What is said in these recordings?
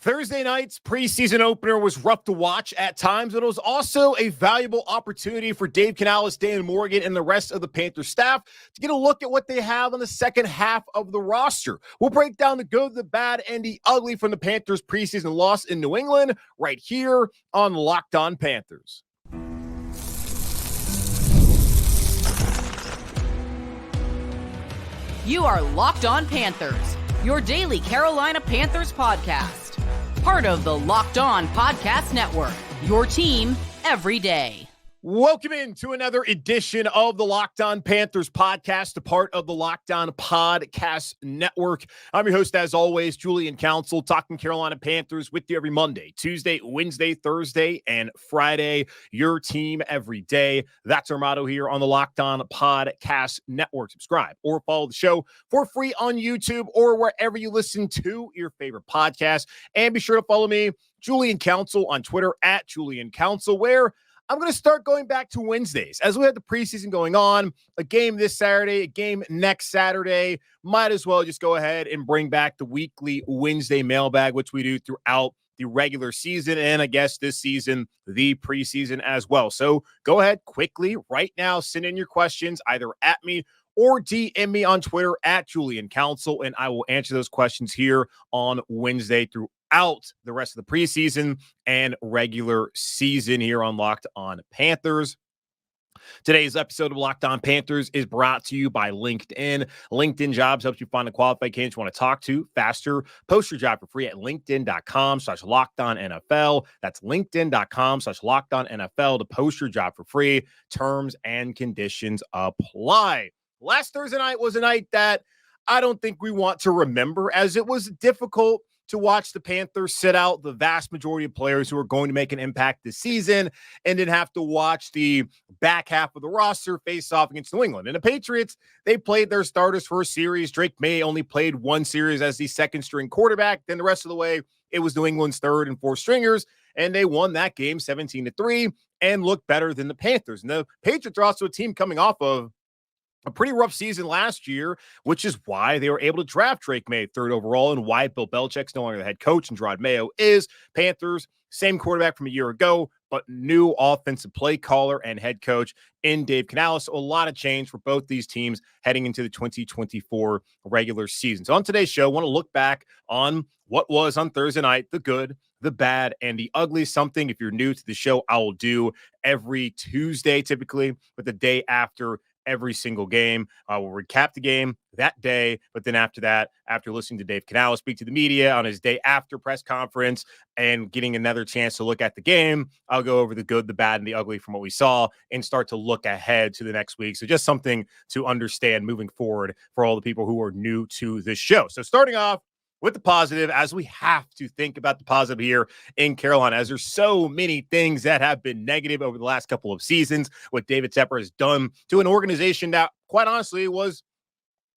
Thursday night's preseason opener was rough to watch at times, but it was also a valuable opportunity for Dave Canales, Dan Morgan, and the rest of the Panthers staff to get a look at what they have on the second half of the roster. We'll break down the good, the bad, and the ugly from the Panthers' preseason loss in New England right here on Locked On Panthers. You are Locked On Panthers, your daily Carolina Panthers podcast. Part of the Locked On Podcast Network, your team every day. Welcome into another edition of the Locked On Panthers podcast, a part of the Locked On Podcast Network. I'm your host, as always, Julian Council, talking Carolina Panthers with you every Monday, Tuesday, Wednesday, Thursday, and Friday. Your team every day. That's our motto here on the Locked On Podcast Network. Subscribe or follow the show for free on YouTube or wherever you listen to your favorite podcast. And be sure to follow me, Julian Council, on Twitter at Julian Council, where I'm going to start going back to Wednesdays. As we had the preseason going on, a game this Saturday, a game next Saturday, might as well just go ahead and bring back the weekly Wednesday mailbag, which we do throughout the regular season, and I guess this season, the preseason as well. So go ahead quickly right now, send in your questions either at me or DM me on Twitter at Julian Council, and I will answer those questions here on Wednesday throughout the rest of the preseason and regular season here on Locked On Panthers. Today's episode of Locked On Panthers is brought to you by LinkedIn. LinkedIn Jobs helps you find the qualified candidates you want to talk to faster. Post your job for free at linkedin.com/LockedOnNFL. That's linkedin.com/LockedOnNFL to post your job for free. Terms and conditions apply. Last Thursday night was a night that I don't think we want to remember, as it was difficult to watch the Panthers sit out the vast majority of players who are going to make an impact this season and then have to watch the back half of the roster face off against New England. And the Patriots, they played their starters for a series. Drake May only played one series as the second string quarterback. Then the rest of the way, it was New England's third and fourth stringers, and they won that game 17-3 and looked better than the Panthers. And the Patriots are also a team coming off of a pretty rough season last year, which is why they were able to draft Drake May third overall and why Bill Belichick's no longer the head coach and Gerard Mayo is. Panthers, same quarterback from a year ago, but new offensive play caller and head coach in Dave Canales. So a lot of change for both these teams heading into the 2024 regular season. So on today's show, I want to look back on what was on Thursday night, the good, the bad, and the ugly. Something, if you're new to the show, I will do every Tuesday, typically, but the day after every single game. I will recap the game that day, but then after that, after listening to Dave Canales speak to the media on his day after press conference and getting another chance to look at the game, I'll go over the good, the bad, and the ugly from what we saw and start to look ahead to the next week. So just something to understand moving forward for all the people who are new to this show. So starting off with the positive, as we have to think about the positive here in Carolina, as there's so many things that have been negative over the last couple of seasons, what David Tepper has done to an organization that, quite honestly, was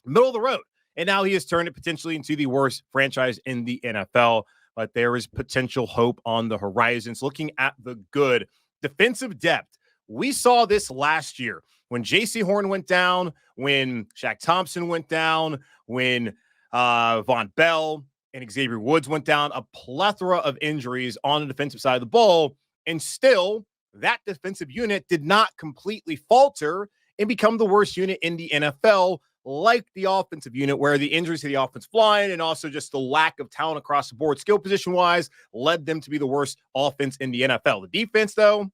middle of the road. And now he has turned it potentially into the worst franchise in the NFL. But there is potential hope on the horizons. Looking at the good, defensive depth. We saw this last year when J.C. Horn went down, when Shaq Thompson went down, when Von Bell and Xavier Woods went down, a plethora of injuries on the defensive side of the ball, and still that defensive unit did not completely falter and become the worst unit in the NFL, like the offensive unit, where the injuries to the offensive line and also just the lack of talent across the board, skill position-wise, led them to be the worst offense in the NFL. The defense, though,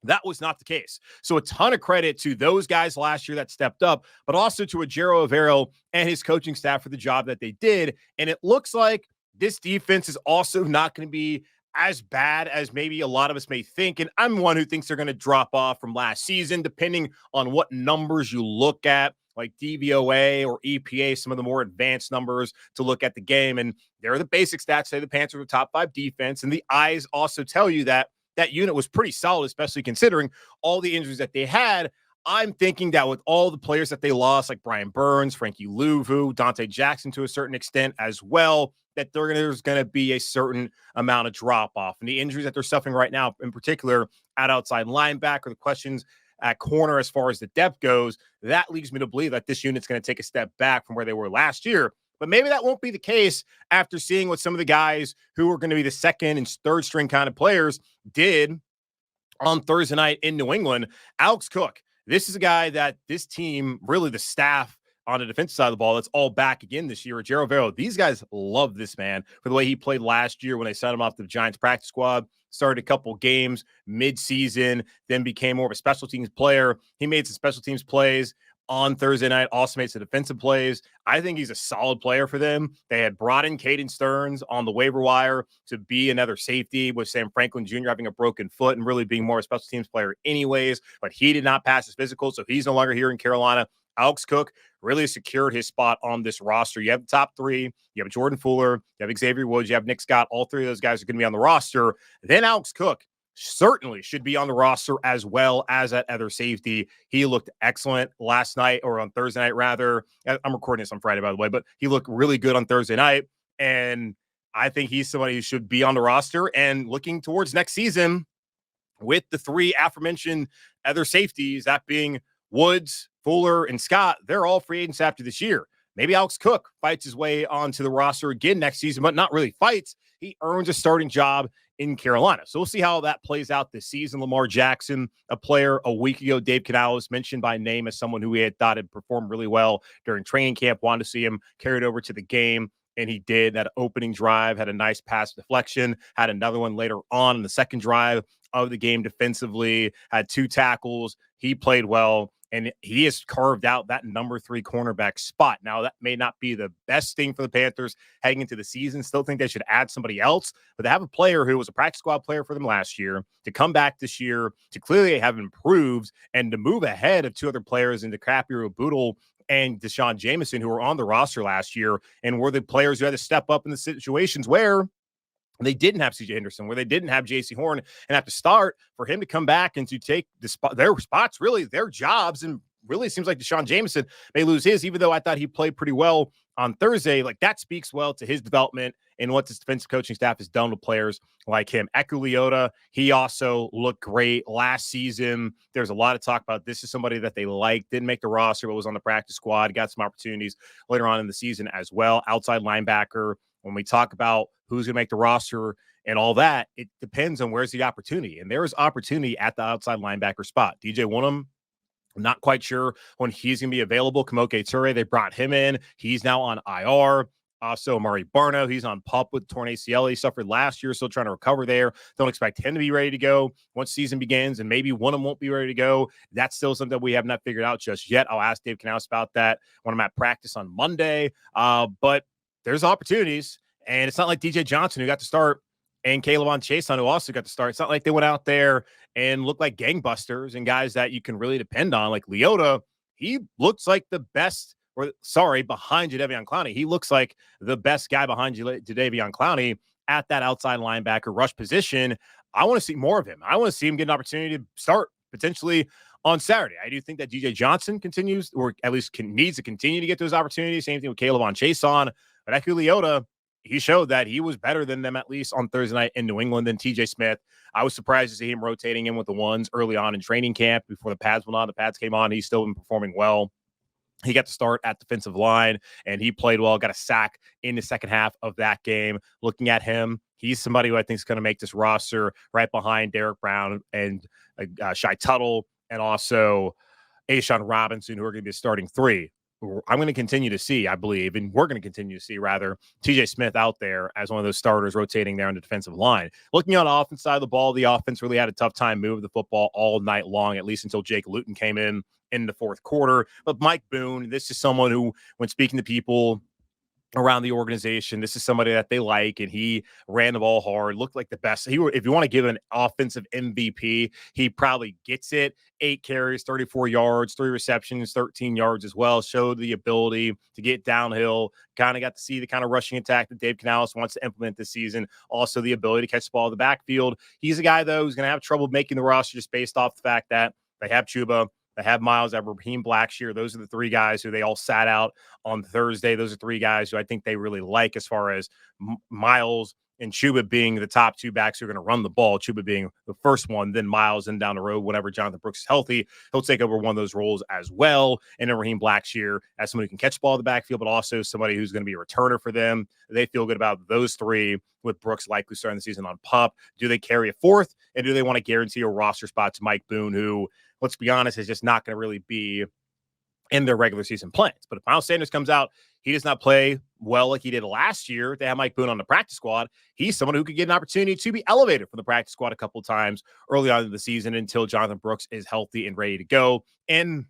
that was not the case. So a ton of credit to those guys last year that stepped up, but also to Ejiro Evero and his coaching staff for the job that they did. And it looks like this defense is also not going to be as bad as maybe a lot of us may think. And I'm one who thinks they're going to drop off from last season, depending on what numbers you look at, like DVOA or EPA, some of the more advanced numbers to look at the game. And there are the basic stats, say the Panthers are top 5 defense. And the eyes also tell you that that unit was pretty solid, especially considering all the injuries that they had. I'm thinking that with all the players that they lost, like Brian Burns, Frankie Louvu, Dante Jackson to a certain extent as well, that there's going to be a certain amount of drop-off. And the injuries that they're suffering right now, in particular at outside linebacker, the questions at corner as far as the depth goes, that leads me to believe that this unit's going to take a step back from where they were last year. But maybe that won't be the case after seeing what some of the guys who are going to be the second and third string kind of players did on Thursday night in New England. Alex Cook, this is a guy that this team, really the staff on the defensive side of the ball, that's all back again this year. Jero Vero, these guys love this man for the way he played last year when they sent him off to the Giants practice squad. Started a couple games mid-season, then became more of a special teams player. He made some special teams plays on Thursday night, also made some defensive plays. I think he's a solid player for them. They had brought in Caden Stearns on the waiver wire to be another safety, with Sam Franklin Jr. having a broken foot and really being more a special teams player anyways, but he did not pass his physical, so he's no longer here in Carolina. Alex Cook really secured his spot on this roster. You have the top three. You have Jordan Fuller. You have Xavier Woods. You have Nick Scott. All three of those guys are going to be on the roster. Then Alex Cook certainly should be on the roster as well as that other safety. He looked excellent last night, or on Thursday night, rather. I'm recording this on Friday, by the way, but he looked really good on Thursday night. And I think he's somebody who should be on the roster. And looking towards next season with the three aforementioned other safeties, that being Woods, Fuller, and Scott, they're all free agents after this year. Maybe Alex Cook fights his way onto the roster again next season, but not really fights. He earns a starting job in Carolina. So we'll see how that plays out this season. Lamar Jackson, a player a week ago, Dave Canales mentioned by name as someone who he had thought had performed really well during training camp, wanted to see him carried over to the game. And he did. That opening drive had a nice pass deflection, had another one later on in the second drive of the game defensively, had 2 tackles. He played well, and he has carved out that number 3 cornerback spot. Now, that may not be the best thing for the Panthers heading into the season. Still think they should add somebody else, but to have a player who was a practice squad player for them last year, to come back this year, to clearly have improved, and to move ahead of 2 other players into Caprio Boodle and Deshaun Jameson, who were on the roster last year and were the players who had to step up in the situations where they didn't have CJ Henderson, where they didn't have JC Horn, and have to start, for him to come back and to take their spots, really their jobs. And really, it seems like Deshaun Jameson may lose his, even though I thought he played pretty well on Thursday. Like, that speaks well to his development and what this defensive coaching staff has done with players like him. Eku Leota, he also looked great last season. There's a lot of talk about this is somebody that they liked, didn't make the roster, but was on the practice squad, got some opportunities later on in the season as well. Outside linebacker, when we talk about who's going to make the roster and all that, it depends on where's the opportunity. And there is opportunity at the outside linebacker spot. DJ Woonem, I'm not quite sure when he's going to be available. Kamoke Ture, they brought him in. He's now on IR. Also, Amari Barno, he's on PUP with torn ACL. He suffered last year, still trying to recover there. Don't expect him to be ready to go once season begins, and maybe one of them won't be ready to go. That's still something that we have not figured out just yet. I'll ask Dave Canales about that when I'm at practice on Monday. But there's opportunities, and it's not like DJ Johnson, who got to start, and Caleb Chason, who also got to start. It's not like they went out there and looked like gangbusters and guys that you can really depend on. Like Leota, he looks like the best, behind Jadeveon Clowney. He looks like the best guy behind Jadeveon Clowney at that outside linebacker rush position. I want to see more of him. I want to see him get an opportunity to start potentially on Saturday. I do think that DJ Johnson continues, or at least needs to continue to get those opportunities. Same thing with Caleb Chason. But Eku Leota, he showed that he was better than them, at least on Thursday night in New England, than TJ Smith. I was surprised to see him rotating in with the ones early on in training camp before the pads went on. The pads came on. He's still been performing well. He got to start at defensive line, and he played well, got a sack in the second half of that game. Looking at him, he's somebody who I think is going to make this roster right behind Derek Brown and Shai Tuttle, and also Ashawn Robinson, who are going to be starting 3. I'm going to continue to see, I believe, and we're going to continue to see, rather, TJ Smith out there as one of those starters rotating there on the defensive line. Looking on the offense side of the ball, the offense really had a tough time moving the football all night long, at least until Jake Luton came in the fourth quarter. But Mike Boone, this is someone who, when speaking to people around the organization, this is somebody that they like, and he ran the ball hard, looked like the best. If you want to give an offensive MVP, he probably gets it. 8 carries, 34 yards, 3 receptions, 13 yards as well. Showed the ability to get downhill. Kind of got to see the kind of rushing attack that Dave Canales wants to implement this season. Also, the ability to catch the ball in the backfield. He's a guy, though, who's going to have trouble making the roster just based off the fact that they have Chuba, they have Miles, they have Raheem Blackshear. Those are the 3 guys who they all sat out on Thursday. Those are 3 guys who I think they really like, as far as Miles and Chuba being the top two backs who are going to run the ball, Chuba being the first one, then Miles and down the road, whenever Jonathan Brooks is healthy, he'll take over one of those roles as well. And then Raheem Blackshear as somebody who can catch the ball in the backfield, but also somebody who's going to be a returner for them. They feel good about those three, with Brooks likely starting the season on PUP. Do they carry a fourth? And do they want to guarantee a roster spot to Mike Boone, who, let's be honest, is just not going to really be in their regular season plans? But if Miles Sanders comes out, he does not play well like he did last year. They have Mike Boone on the practice squad. He's someone who could get an opportunity to be elevated from the practice squad a couple of times early on in the season until Jonathan Brooks is healthy and ready to go. And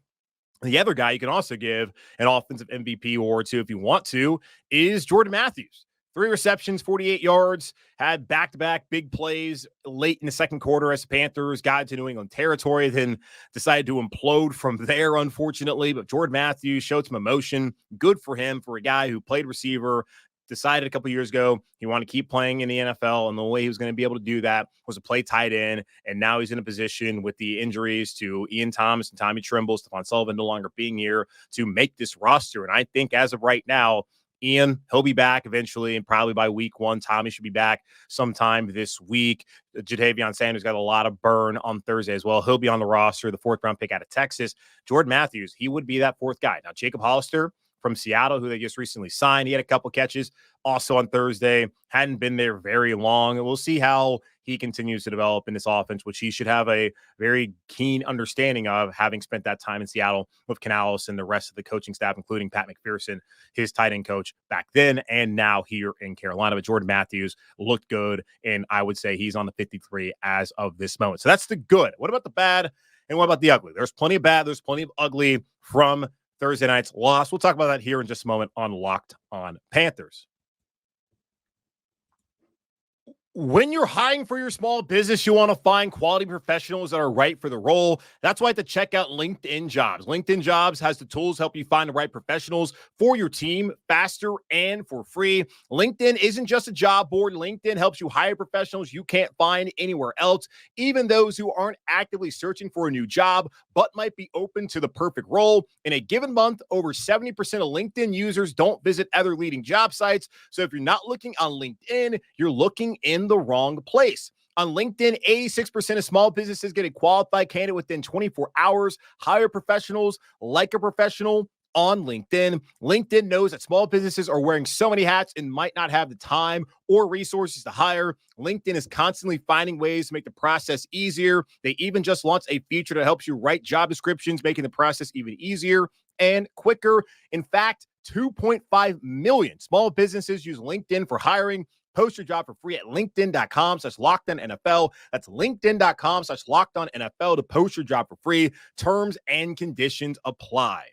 the other guy you can also give an offensive MVP award to if you want to is Jordan Matthews. 3 receptions, 48 yards, had back-to-back big plays late in the second quarter as the Panthers got into New England territory, then decided to implode from there, unfortunately. But Jordan Matthews showed some emotion. Good for him, for a guy who played receiver, decided a couple years ago he wanted to keep playing in the NFL, and the way he was going to be able to do that was to play tight end. And now he's in a position with the injuries to Ian Thomas and Tommy Tremble, Stephon Sullivan no longer being here, to make this roster. And I think as of right now, Ian, he'll be back eventually, and probably by week 1. Tommy should be back sometime this week. Jadavion Sanders got a lot of burn on Thursday as well. He'll be on the roster, the 4th-round pick out of Texas. Jordan Matthews, he would be that 4th guy. Now, Jacob Hollister from Seattle, who they just recently signed, he had a couple catches also on Thursday. Hadn't been there very long. We'll see how he continues to develop in this offense, which he should have a very keen understanding of, having spent that time in Seattle with Canales and the rest of the coaching staff, including Pat McPherson, his tight end coach back then and now here in Carolina. But Jordan Matthews looked good, and I would say he's on the 53 as of this moment. So that's the good. What about the bad, and what about the ugly? There's plenty of bad. There's plenty of ugly from Thursday night's loss. We'll talk about that here in just a moment on Locked on Panthers. When you're hiring for your small business, you want to find quality professionals that are right for the role. That's why to check out LinkedIn Jobs. LinkedIn Jobs has the tools to help you find the right professionals for your team faster and for free. LinkedIn isn't just a job board. LinkedIn helps you hire professionals you can't find anywhere else, even those who aren't actively searching for a new job, but might be open to the perfect role. In a given month, over 70% of LinkedIn users don't visit other leading job sites. So if you're not looking on LinkedIn, you're looking in the wrong place. On LinkedIn, 86% of small businesses get a qualified candidate within 24 hours. Hire professionals like a professional on LinkedIn. LinkedIn knows that small businesses are wearing so many hats and might not have the time or resources to hire. LinkedIn is constantly finding ways to make the process easier. They even just launched a feature that helps you write job descriptions, making the process even easier and quicker. In fact, 2.5 million small businesses use LinkedIn for hiring. Post your job for free at linkedin.com/LockedOnNFL. That's linkedin.com/LockedOnNFL to post your job for free. Terms and conditions apply.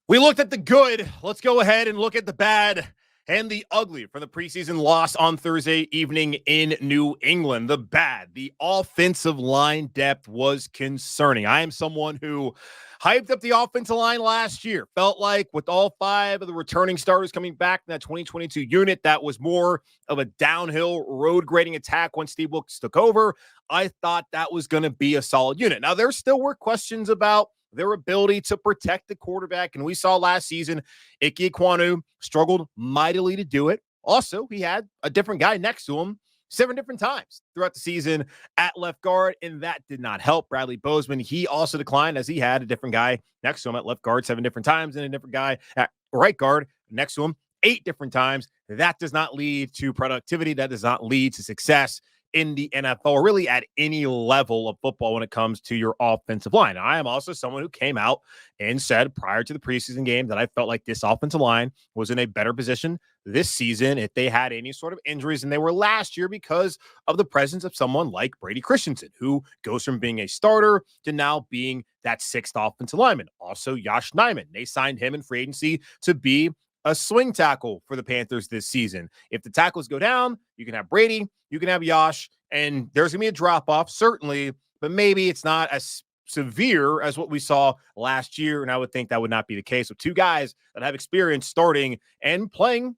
We looked at the good. Let's go ahead and look at the bad and the ugly from the preseason loss on Thursday evening in New England. The bad, the offensive line depth was concerning. I am someone who hyped up the offensive line last year. Felt like with all 5 of the returning starters coming back in that 2022 unit, that was more of a downhill road grading attack once Steve Wilkes took over. I thought that was going to be a solid unit. Now, there still were questions about their ability to protect the quarterback. And we saw last season, Ike Ekwonu struggled mightily to do it. Also, he had a different guy next to him 7 different times throughout the season at left guard, and that did not help. Bradley Bozeman, he also declined as he had a different guy next to him at left guard 7 different times and a different guy at right guard next to him 8 different times. That does not lead to productivity. That does not lead to success in the NFL, or really at any level of football when it comes to your offensive line. Now, I am also someone who came out and said prior to the preseason game that I felt like this offensive line was in a better position this season if they had any sort of injuries than they were last year, because of the presence of someone like Brady Christensen, who goes from being a starter to now being that 6th offensive lineman. Also, Josh Nijman, they signed him in free agency to be a swing tackle for the Panthers this season. If the tackles go down, you can have Brady, you can have Josh, and there's going to be a drop-off, certainly, but maybe it's not as severe as what we saw last year, and I would think that would not be the case with 2 guys that have experience starting and playing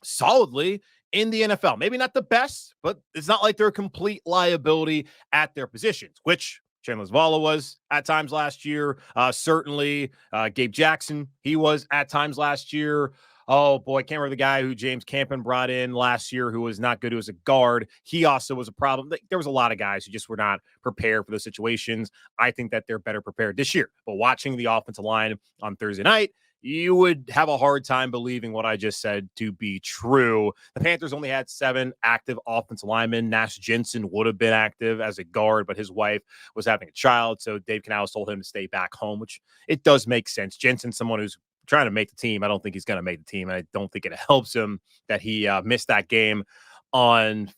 solidly in the NFL. Maybe not the best, but it's not like they're a complete liability at their positions, which Chandler Zavala was at times last year. Certainly Gabe Jackson, he was at times last year. Oh, boy, I can't remember the guy who James Campen brought in last year who was not good, who was a guard. He also was a problem. There was a lot of guys who just were not prepared for those situations. I think that they're better prepared this year. But watching the offensive line on Thursday night, you would have a hard time believing what I just said to be true. The Panthers only had 7 active offensive linemen. Nash Jensen would have been active as a guard, but his wife was having a child, so Dave Canales told him to stay back home, which it does make sense. Jensen's someone who's trying to make the team. I don't think he's going to make the team. And I don't think it helps him that he missed that game on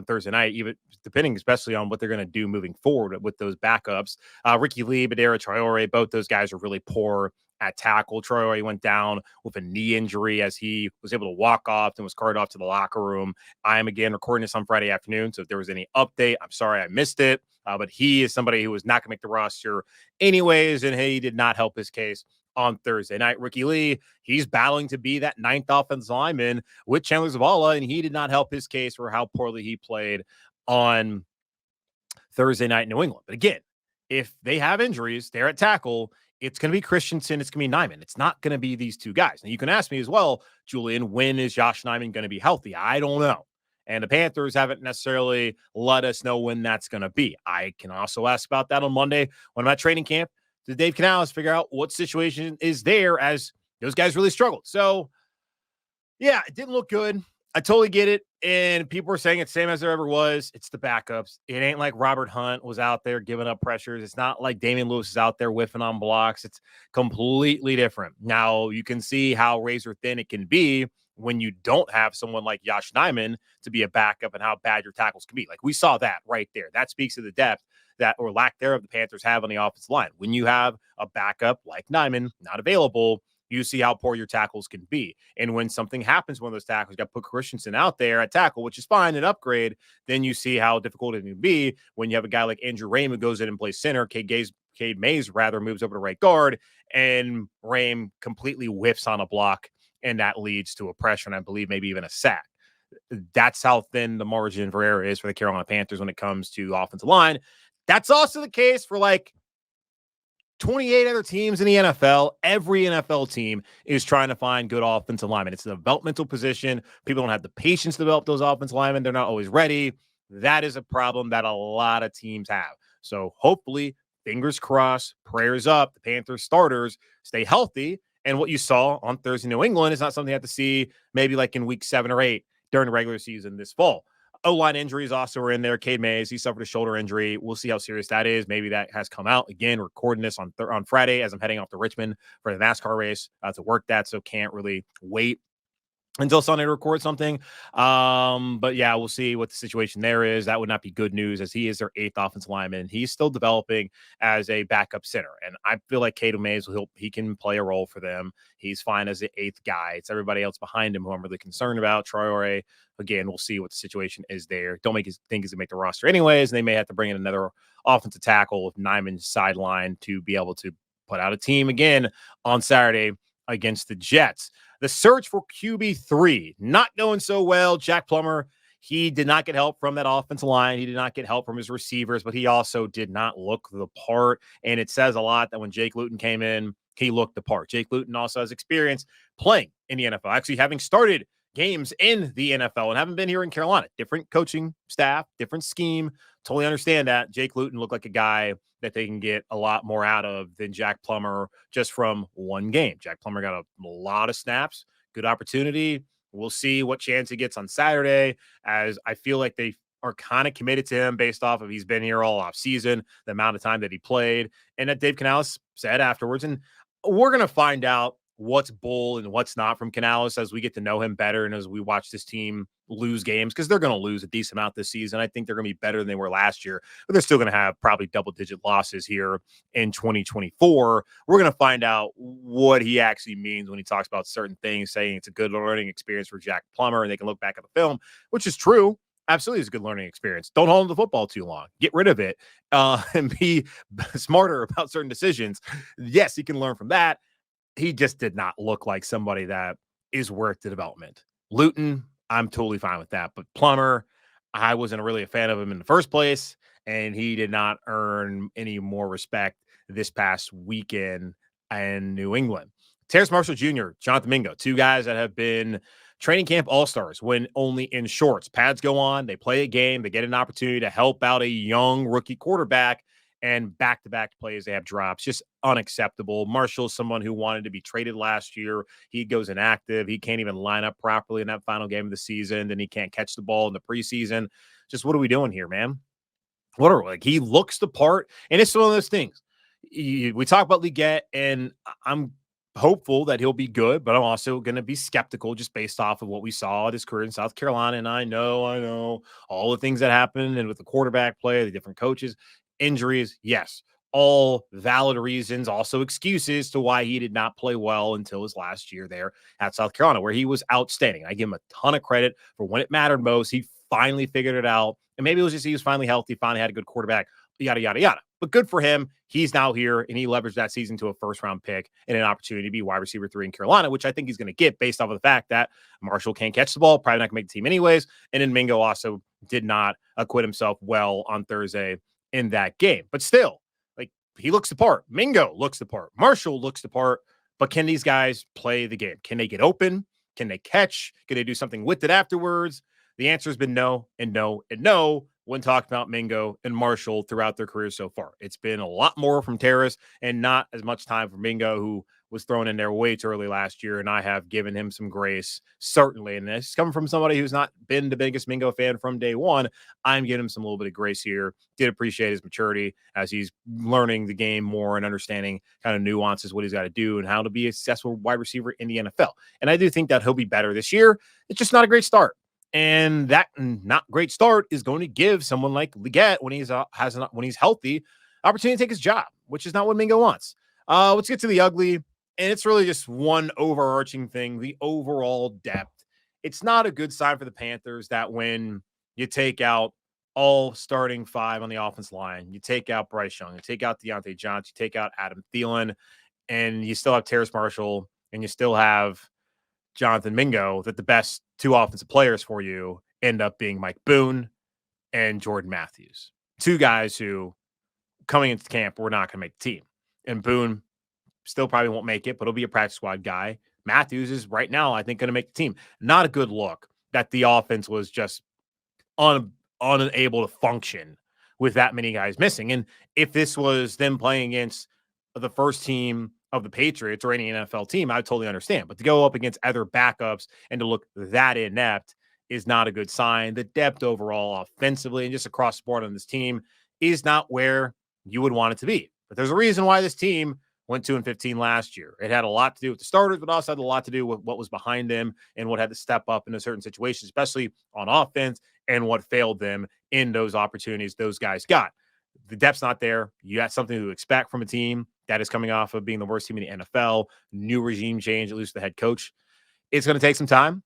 Thursday night, even depending especially on what they're going to do moving forward with those backups. Ricky Lee, Badera Traore, both those guys are really poor at tackle. Traore went down with a knee injury as he was able to walk off and was carted off to the locker room. I am again recording this on Friday afternoon, so if there was any update, I'm sorry I missed it. But he is somebody who was not going to make the roster anyways, and he did not help his case on Thursday night. Ricky Lee, he's battling to be that 9th offensive lineman with Chandler Zavala, and he did not help his case for how poorly he played on Thursday night in New England. But again, if they have injuries, they're at tackle, it's going to be Christensen, it's going to be Nyman. It's not going to be these two guys. Now, you can ask me as well, Julian, when is Josh Nyman going to be healthy? I don't know. And the Panthers haven't necessarily let us know when that's going to be. I can also ask about that on Monday when I'm at training camp. Did Dave Canales figure out what situation is there as those guys really struggled? So, yeah, it didn't look good. I totally get it. And people are saying it's the same as there ever was. It's the backups. It ain't like Robert Hunt was out there giving up pressures. It's not like Damian Lewis is out there whiffing on blocks. It's completely different. Now, you can see how razor thin it can be when you don't have someone like Josh Nyman to be a backup and how bad your tackles can be. Like, we saw that right there. That speaks to the depth that, or lack thereof, the Panthers have on the offensive line. When you have a backup like Nyman not available, you see how poor your tackles can be. And when something happens, when those tackles got put Christensen out there at tackle, which is fine, an upgrade, then you see how difficult it can be when you have a guy like Andrew Raym who goes in and plays center. Cade Mays rather moves over to right guard, and Raym completely whiffs on a block, and that leads to a pressure, and I believe maybe even a sack. That's how thin the margin for error is for the Carolina Panthers when it comes to offensive line. That's also the case for like 28 other teams in the NFL. Every NFL team is trying to find good offensive linemen. It's a developmental position. People don't have the patience to develop those offensive linemen. They're not always ready. That is a problem that a lot of teams have. So hopefully, fingers crossed, prayers up, the Panthers starters stay healthy. And what you saw on Thursday in New England is not something you have to see maybe like in week 7 or 8 during the regular season this fall. O-line injuries also are in there. Cade Mays, he suffered a shoulder injury. We'll see how serious that is. Maybe that has come out. Again, recording this on Friday as I'm heading off to Richmond for the NASCAR race to work that, so can't really wait until Sunday to record something. But yeah, we'll see what the situation there is. That would not be good news as he is their 8th offensive lineman. He's still developing as a backup center. And I feel like Cade Mays, he can play a role for them. He's fine as the 8th guy. It's everybody else behind him who I'm really concerned about. Traore, again, we'll see what the situation is there. Don't think he's going to make the roster anyways. And they may have to bring in another offensive tackle with Nyman's sideline to be able to put out a team again on Saturday against the Jets. The search for QB3 not going so well. Jack Plummer, he did not get help from that offensive line. He did not get help from his receivers, but he also did not look the part. And it says a lot that when Jake Luton came in, he looked the part. Jake Luton also has experience playing in the NFL, actually having started games in the NFL and haven't been here in Carolina. Different coaching staff, different scheme. Totally understand that. Jake Luton looked like a guy that they can get a lot more out of than Jack Plummer just from one game. Jack Plummer got a lot of snaps, good opportunity. We'll see what chance he gets on Saturday, as I feel like they are kind of committed to him based off of he's been here all off season, the amount of time that he played, and that Dave Canales said afterwards. And we're going to find out what's bull and what's not from Canales as we get to know him better and as we watch this team lose games, because they're going to lose a decent amount this season. I think they're going to be better than they were last year, but they're still going to have probably double-digit losses here in 2024. We're going to find out what he actually means when he talks about certain things, saying it's a good learning experience for Jack Plummer and they can look back at the film, which is true. Absolutely is a good learning experience. Don't hold on to the football too long. Get rid of it and be smarter about certain decisions. Yes, he can learn from that. He just did not look like somebody that is worth the development. Luton, I'm totally fine with that. But Plummer, I wasn't really a fan of him in the first place, and he did not earn any more respect this past weekend in New England. Terrace Marshall Jr., Jonathan Mingo, two guys that have been training camp all-stars when only in shorts. Pads go on, they play a game, they get an opportunity to help out a young rookie quarterback, and back-to-back plays, they have drops. Just unacceptable. Marshall's someone who wanted to be traded last year. He goes inactive. He can't even line up properly in that final game of the season. Then he can't catch the ball in the preseason. Just what are we doing here, man? He looks the part, and it's one of those things. We talk about Leggett, and I'm hopeful that he'll be good, but I'm also going to be skeptical just based off of what we saw his career in South Carolina. And I know all the things that happened, and with the quarterback play, the different coaches, injuries, yes, all valid reasons, also excuses to why he did not play well until his last year there at South Carolina, where he was outstanding. I give him a ton of credit for when it mattered most. He finally figured it out. And maybe it was just he was finally healthy, finally had a good quarterback, yada, yada, yada. But good for him. He's now here, and he leveraged that season to a first-round pick and an opportunity to be wide receiver 3 in Carolina, which I think he's going to get based off of the fact that Marshall can't catch the ball, probably not going to make the team anyways. And then Mingo also did not acquit himself well on Thursday in that game. But still, he looks the part. Mingo looks the part. Marshall looks the part. But can these guys play the game? Can they get open? Can they catch? Can they do something with it afterwards? The answer has been no and no and no when talking about Mingo and Marshall throughout their careers so far. It's been a lot more from Terrace and not as much time for Mingo, who was thrown in there way too early last year, and I have given him some grace, certainly. And this is coming from somebody who's not been the biggest Mingo fan from day one. I'm giving him some little bit of grace here. Did appreciate his maturity as he's learning the game more and understanding kind of nuances, what he's got to do, and how to be a successful wide receiver in the NFL. And I do think that he'll be better this year. It's just not a great start. And that not great start is going to give someone like Leggett, when he's healthy, opportunity to take his job, which is not what Mingo wants. Let's get to the ugly, and it's really just one overarching thing: the overall depth. It's not a good sign for the Panthers that when you take out all starting 5 on the offense line, you take out Bryce Young, you take out Deontay Johnson, you take out Adam Thielen, and you still have Terrace Marshall, and you still have Jonathan Mingo, that the best 2 offensive players for you end up being Mike Boone and Jordan Matthews. 2 guys who, coming into camp, were not going to make the team. And Boone still probably won't make it, but he'll be a practice squad guy. Matthews is right now, I think, going to make the team. Not a good look that the offense was just unable to function with that many guys missing. And if this was them playing against the first team of the Patriots or any NFL team, I totally understand. But to go up against other backups and to look that inept is not a good sign. The depth overall offensively and just across the board on this team is not where you would want it to be. But there's a reason why this team went 2-15 last year. It had a lot to do with the starters, but also had a lot to do with what was behind them and what had to step up in a certain situation, especially on offense, and what failed them in those opportunities those guys got. The depth's not there. You got something to expect from a team that is coming off of being the worst team in the NFL, new regime change, at least the head coach. It's going to take some time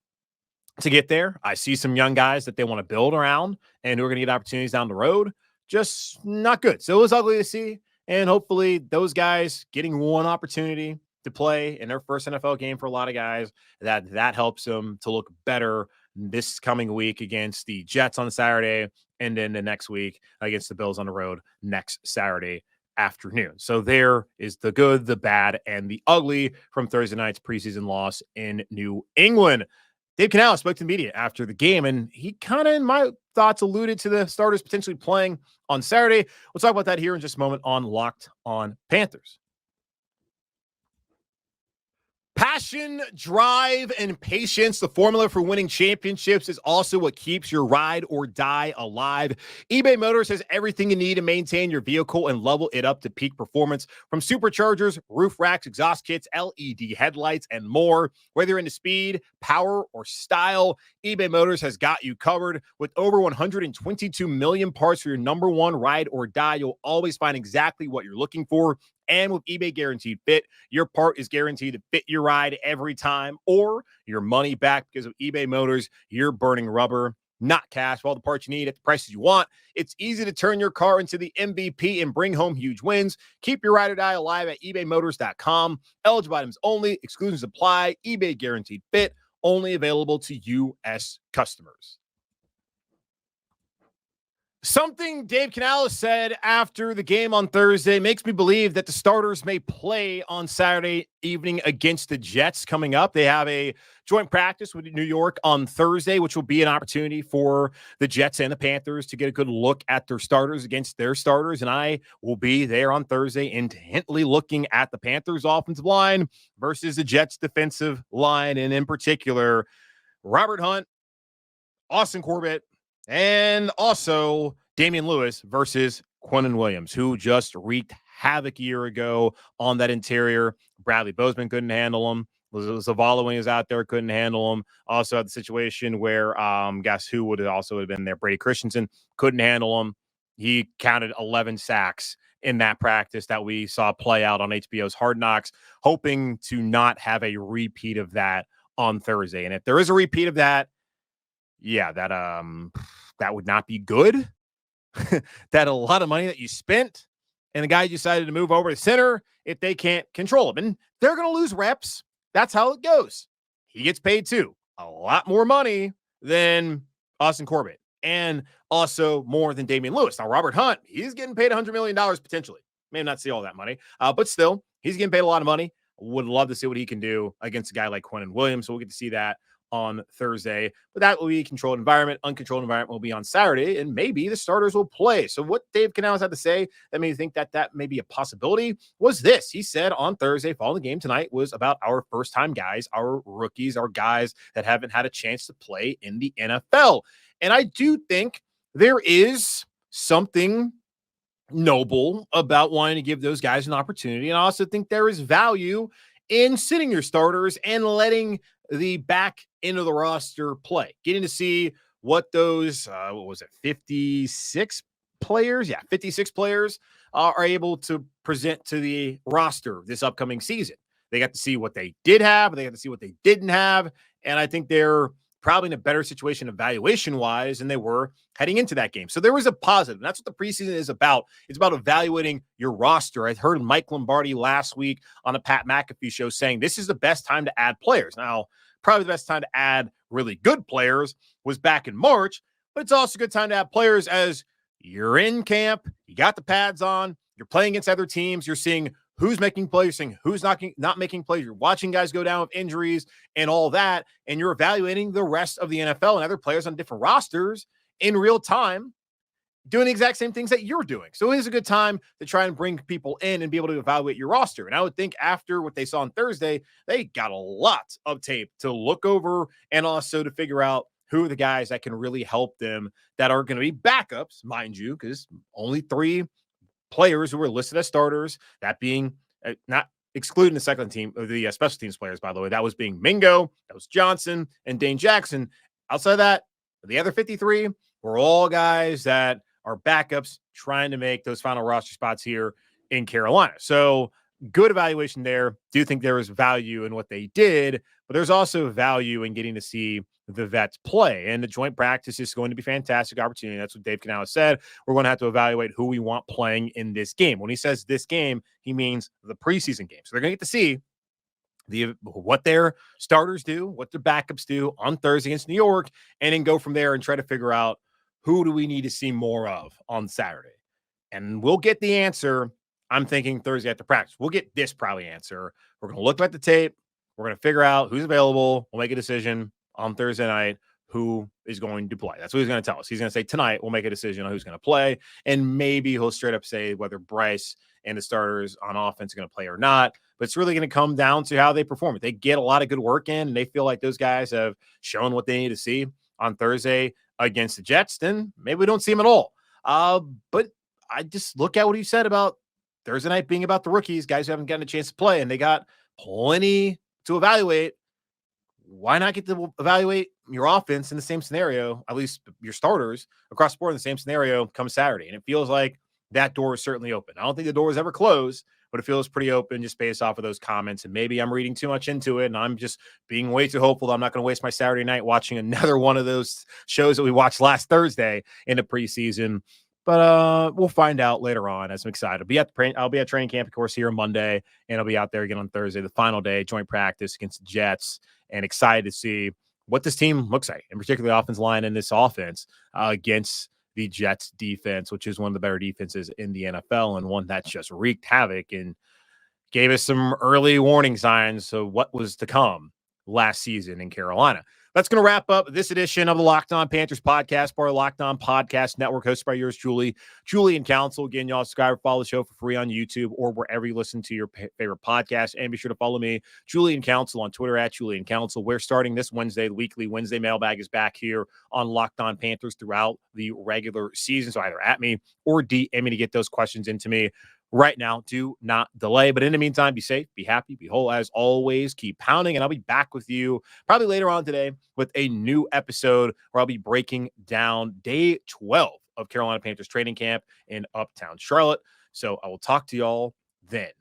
to get there. I see some young guys that they want to build around and who are going to get opportunities down the road. Just not good. So it was ugly to see. And hopefully those guys getting one opportunity to play in their first NFL game for a lot of guys, that helps them to look better this coming week against the Jets on Saturday, and then the next week against the Bills on the road next Saturday afternoon. So there is the good, the bad, and the ugly from Thursday night's preseason loss in New England. Dave Canales spoke to the media after the game, and he kind of, in my thoughts, alluded to the starters potentially playing on Saturday. We'll talk about that here in just a moment on Locked on Panthers. Passion, drive, and patience, the formula for winning championships, is also what keeps your ride or die alive. eBay Motors has everything you need to maintain your vehicle and level it up to peak performance. From superchargers, roof racks, exhaust kits, LED headlights, and more. Whether you're into speed, power, or style, eBay Motors has got you covered. With over 122 million parts for your number one ride or die, you'll always find exactly what you're looking for. And with eBay Guaranteed Fit, your part is guaranteed to fit your ride every time, or your money back, because of eBay Motors, you're burning rubber, not cash, for all the parts you need at the prices you want. It's easy to turn your car into the MVP and bring home huge wins. Keep your ride or die alive at ebaymotors.com. Eligible items only. Exclusions apply. eBay Guaranteed Fit, only available to U.S. customers. Something Dave Canales said after the game on Thursday makes me believe that the starters may play on Saturday evening against the Jets coming up. They have a joint practice with New York on Thursday, which will be an opportunity for the Jets and the Panthers to get a good look at their starters against their starters. And I will be there on Thursday intently looking at the Panthers offensive line versus the Jets defensive line. And in particular, Robert Hunt, Austin Corbett, and also Damian Lewis versus Quinnen Williams, who just wreaked havoc a year ago on that interior. Bradley Bozeman couldn't handle him. Zavala, when he was out there, couldn't handle him. Also had the situation where, guess who would have also been there? Brady Christensen couldn't handle him. He counted 11 sacks in that practice that we saw play out on HBO's Hard Knocks, hoping to not have a repeat of that on Thursday. And if there is a repeat of that, yeah, that would not be good. That a lot of money that you spent and the guy decided to move over to center if they can't control him. And they're going to lose reps. That's how it goes. He gets paid too. A lot more money than Austin Corbett and also more than Damian Lewis. Now, Robert Hunt, he's getting paid $100 million potentially. May not see all that money, but still, he's getting paid a lot of money. Would love to see what he can do against a guy like Quinnen Williams. So we'll get to see that on Thursday, but that will be a controlled environment. Uncontrolled environment will be on Saturday, and maybe the starters will play. So what Dave Canales had to say that made me think that that may be a possibility was this. He said on Thursday, following the game tonight, was about our first-time guys, our rookies, our guys that haven't had a chance to play in the NFL. And I do think there is something noble about wanting to give those guys an opportunity. And I also think there is value in sitting your starters and letting the back end of the roster play, getting to see what those, 56 players? Yeah, 56 players are able to present to the roster this upcoming season. They got to see what they did have, they got to see what they didn't have, and I think they're probably in a better situation evaluation-wise than they were heading into that game. So there was a positive, and that's what the preseason is about. It's about evaluating your roster. I heard Mike Lombardi last week on a Pat McAfee show saying this is the best time to add players. Now, probably the best time to add really good players was back in March, but it's also a good time to add players as you're in camp, you got the pads on, you're playing against other teams, you're seeing who's making plays, you're seeing who's not making plays, you're watching guys go down with injuries and all that, and you're evaluating the rest of the NFL and other players on different rosters in real time, doing the exact same things that you're doing. So it is a good time to try and bring people in and be able to evaluate your roster. And I would think after what they saw on Thursday, they got a lot of tape to look over and also to figure out who are the guys that can really help them that are going to be backups, mind you, because only 3 players who were listed as starters, that being not excluding the second team, or the special teams players, by the way, that was being Mingo, that was Johnson, and Dane Jackson. Outside of that, the other 53 were all guys that are backups trying to make those final roster spots here in Carolina. So good evaluation there. Do think there was value in what they did, but there's also value in getting to see the vets play. And the joint practice is going to be a fantastic opportunity. That's what Dave Canales said. We're going to have to evaluate who we want playing in this game. When he says this game, he means the preseason game. So they're going to get to see what their starters do, what their backups do on Thursday against New York, and then go from there and try to figure out who do we need to see more of on Saturday. And we'll get the answer, I'm thinking, Thursday after practice. We'll get this probably answer. We're going to look at the tape. We're going to figure out who's available. We'll make a decision on Thursday night who is going to play. That's what he's going to tell us. He's going to say tonight we'll make a decision on who's going to play, and maybe he'll straight up say whether Bryce and the starters on offense are going to play or not. But it's really going to come down to how they perform. If they get a lot of good work in and they feel like those guys have shown what they need to see on Thursday against the Jets, then maybe we don't see them at all. But I just look at what he said about Thursday night being about the rookies, guys who haven't gotten a chance to play, and they got plenty to evaluate. Why not get to evaluate your offense in the same scenario, at least your starters across the board in the same scenario come Saturday? And it feels like that door is certainly open. I don't think the door is ever closed, but it feels pretty open just based off of those comments. And maybe I'm reading too much into it, and I'm just being way too hopeful that I'm not going to waste my Saturday night watching another one of those shows that we watched last Thursday in the preseason. But we'll find out later on, as I'm excited. I'll be at training camp, of course, here on Monday, and I'll be out there again on Thursday, the final day, joint practice against the Jets, and excited to see what this team looks like, and particularly the offensive line in this offense against the Jets defense, which is one of the better defenses in the NFL and one that's just wreaked havoc and gave us some early warning signs of what was to come last season in Carolina. That's going to wrap up this edition of the Locked On Panthers podcast, part of Locked On Podcast Network, hosted by yours, Julian Council. Again, y'all subscribe or follow the show for free on YouTube or wherever you listen to your favorite podcast. And be sure to follow me, Julian Council, on Twitter at Julian Council. We're starting this Wednesday. The weekly Wednesday mailbag is back here on Locked On Panthers throughout the regular season. So either at me or DM me to get those questions into me. Right now, do not delay. But in the meantime, be safe, be happy, be whole as always. Keep pounding, and I'll be back with you probably later on today with a new episode where I'll be breaking down day 12 of Carolina Panthers training camp in Uptown Charlotte. So I will talk to y'all then.